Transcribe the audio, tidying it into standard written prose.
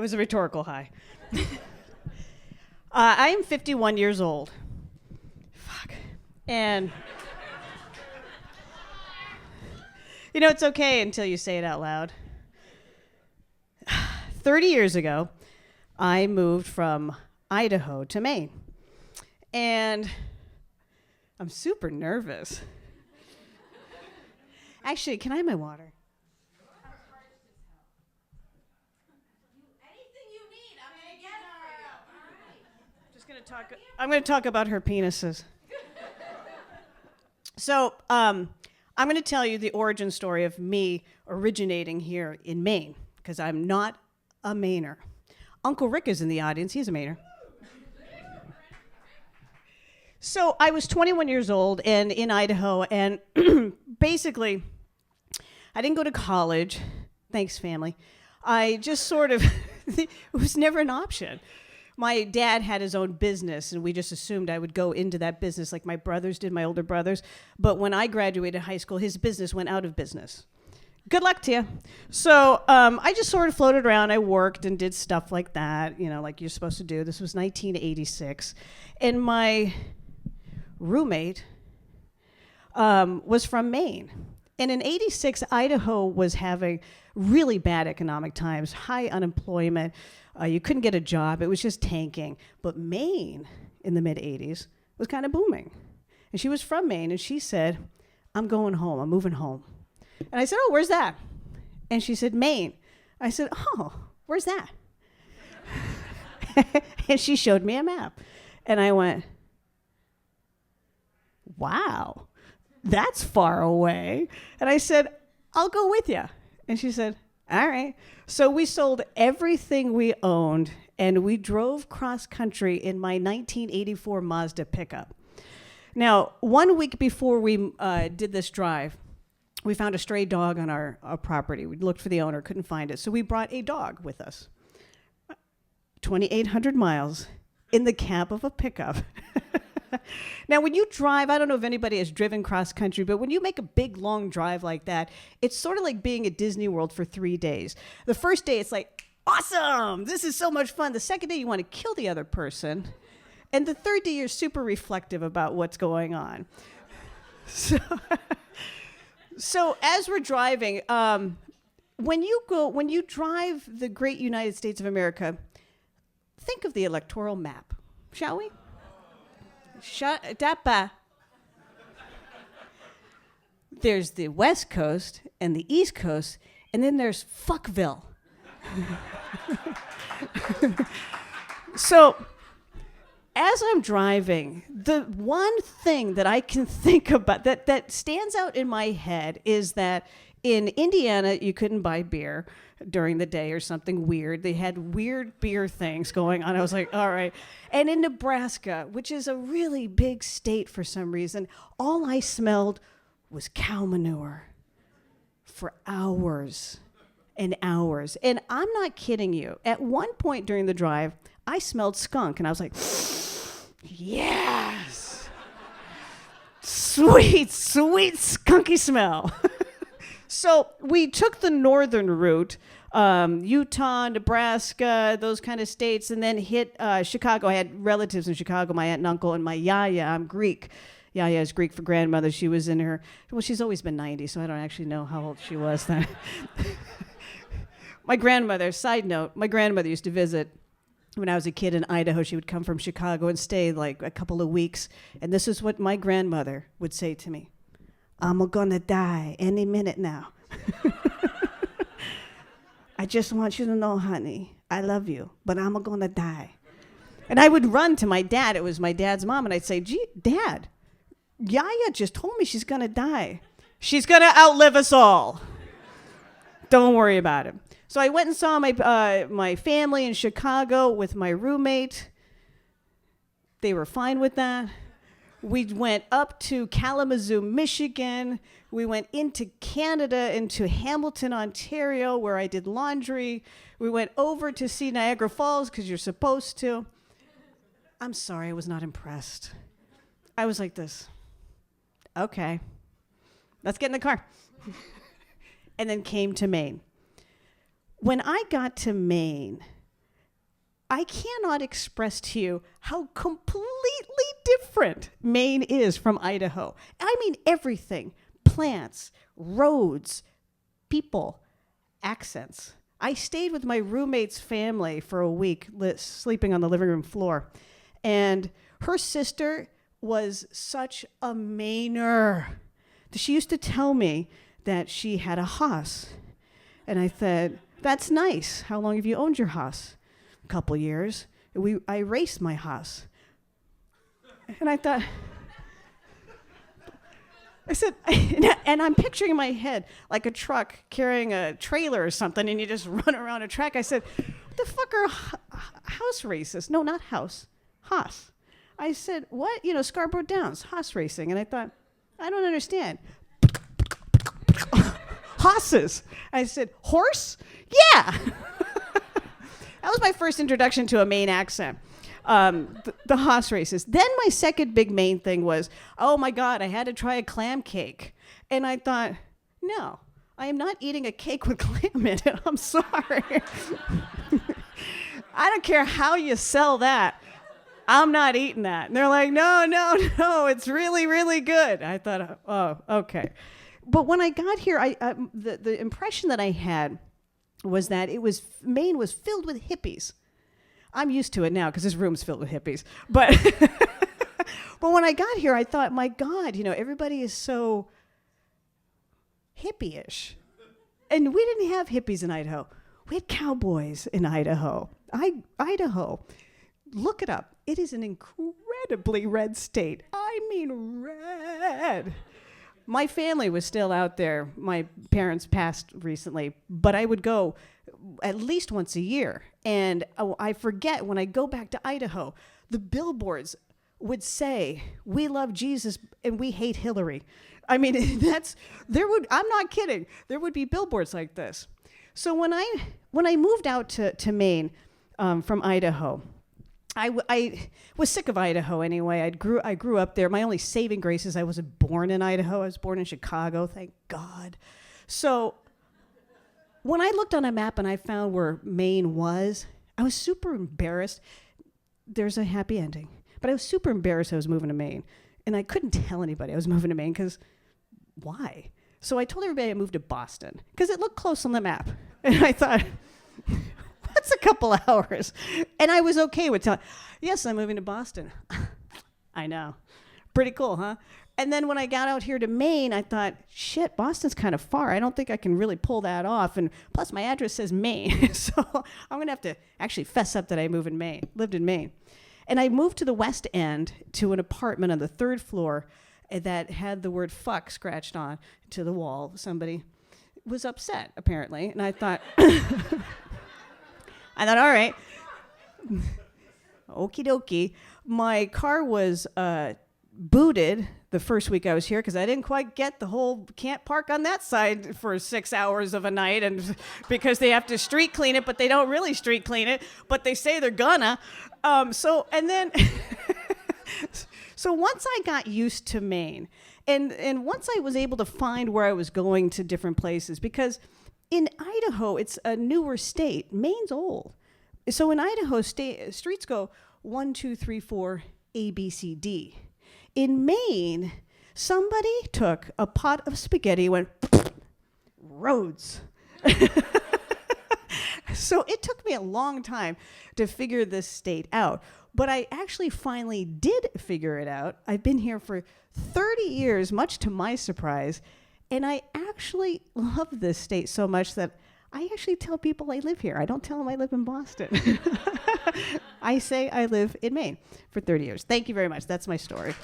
It was a rhetorical hi. I am 51 years old. Fuck. And you know, it's okay until you say it out loud. 30 years ago, I moved from Idaho to Maine. And I'm super nervous. Actually, can I have my water? I'm going to talk about her penises. So, I'm going to tell you the origin story of me originating here in Maine, because I'm not a Mainer. Uncle Rick is in the audience. He's a Mainer. So I was 21 years old and in Idaho, and basically, I didn't go to college. Thanks, family. I just sort of, it was never an option. My dad had his own business, and we just assumed I would go into that business like my brothers did, my older brothers. But when I graduated high school, his business went out of business. Good luck to you. So I just sort of floated around. I worked and did stuff like that, you know, like you're supposed to do. This was 1986. And my roommate was from Maine. And in 86, Idaho was having really bad economic times, high unemployment. You couldn't get a job. It was just tanking. But Maine in the mid-'80s was kind of booming. And she was from Maine, and she said, I'm going home. I'm moving home. And I said, oh, where's that? And she said, Maine. I said, oh, where's that? And she showed me a map. And I went, wow, that's far away. And I said, I'll go with you. And she said, all right. So we sold everything we owned, and we drove cross country in my 1984 Mazda pickup. Now, 1 week before we did this drive, we found a stray dog on our property. We looked for the owner, couldn't find it. So we brought a dog with us. 2,800 miles in the cab of a pickup. Now, when you drive, I don't know if anybody has driven cross country, but when you make a big, long drive like that, it's sort of like being at Disney World for 3 days. The first day, it's like, awesome, this is so much fun. The second day, you want to kill the other person. And the third day, you're super reflective about what's going on. So as we're driving, when you drive the great United States of America, think of the electoral map, shall we? There's the West Coast and the East Coast, and then there's Fuckville. So as I'm driving, the one thing that I can think about that stands out in my head is that in Indiana, you couldn't buy beer during the day or something weird. They had weird beer things going on. I was like, all right. And in Nebraska, which is a really big state for some reason, all I smelled was cow manure for hours and hours. And I'm not kidding you. At one point during the drive, I smelled skunk, and I was like, yes, sweet, sweet skunky smell. So we took the northern route, Utah, Nebraska, those kind of states, and then hit Chicago. I had relatives in Chicago, my aunt and uncle, and my yaya. I'm Greek. Yaya is Greek for grandmother. She was in her, well, she's always been 90, so I don't actually know how old she was then. My grandmother, side note, my grandmother used to visit when I was a kid in Idaho. She would come from Chicago and stay like a couple of weeks. And this is what my grandmother would say to me. I'm gonna die any minute now. I just want you to know, honey, I love you, but I'm gonna die. And I would run to my dad. It was my dad's mom. And I'd say, gee, Dad, Yaya just told me she's gonna die. She's gonna outlive us all. Don't worry about it. So I went and saw my family in Chicago with my roommate. They were fine with that. We went up to Kalamazoo, Michigan. We went into Canada, into Hamilton, Ontario, where I did laundry. We went over to see Niagara Falls because you're supposed to. I'm sorry, I was not impressed. I was like this. Okay, let's get in the car. And then came to Maine. When I got to Maine, I cannot express to you how completely different Maine is from Idaho. I mean, everything. Plants, roads, people, accents. I stayed with my roommate's family for a week, sleeping on the living room floor. And her sister was such a Mainer. She used to tell me that she had a house. And I said, that's nice. How long have you owned your house? A couple years. I raced my house. And I thought, I said, and I'm picturing in my head like a truck carrying a trailer or something, and you just run around a track. I said, what the fuck are house races? No, not house, hoss. I said, what? Scarborough Downs, hoss racing. And I thought, I don't understand. Hosses. I said, horse? Yeah. That was my first introduction to a Maine accent. The hoss races. Then my second big Maine thing was, oh my God, I had to try a clam cake. And I thought, no, I am not eating a cake with clam in it. I'm sorry. I don't care how you sell that. I'm not eating that. And they're like, no, it's really, really good. I thought, oh, okay. But when I got here, the impression that I had was that Maine was filled with hippies. I'm used to it now because this room's filled with hippies. But but when I got here, I thought, my God, everybody is so hippie-ish. And we didn't have hippies in Idaho. We had cowboys in Idaho. Idaho, look it up. It is an incredibly red state. I mean red. My family was still out there. My parents passed recently, but I would go at least once a year. And I forget, when I go back to Idaho, the billboards would say, we love Jesus and we hate Hillary. I mean, I'm not kidding. There would be billboards like this. So when I moved out to Maine from Idaho, I was sick of Idaho anyway. I grew up there. My only saving grace is I wasn't born in Idaho. I was born in Chicago, thank God. So when I looked on a map and I found where Maine was, I was super embarrassed. There's a happy ending. But I was super embarrassed I was moving to Maine. And I couldn't tell anybody I was moving to Maine because why? So I told everybody I moved to Boston because it looked close on the map. And I thought, that's a couple hours. And I was okay with telling, yes, I'm moving to Boston. I know. Pretty cool, huh? And then when I got out here to Maine, I thought, shit, Boston's kind of far. I don't think I can really pull that off. And plus, my address says Maine. So I'm going to have to actually fess up that I lived in Maine. And I moved to the West End to an apartment on the 3rd floor that had the word fuck scratched on to the wall. Somebody was upset, apparently. And I thought, all right, okie dokie. My car was booted the first week I was here because I didn't quite get the whole can't park on that side for 6 hours of a night, and because they have to street clean it, but they don't really street clean it, but they say they're gonna. So once I got used to Maine, and once I was able to find where I was going to different places, because in Idaho, it's a newer state. Maine's old. So in Idaho, streets go 1, 2, 3, 4, A, B, C, D. In Maine, somebody took a pot of spaghetti and went, roads. So it took me a long time to figure this state out. But I actually finally did figure it out. I've been here for 30 years, much to my surprise. And I actually love this state so much that I actually tell people I live here. I don't tell them I live in Boston. I say I live in Maine for 30 years. Thank you very much. That's my story.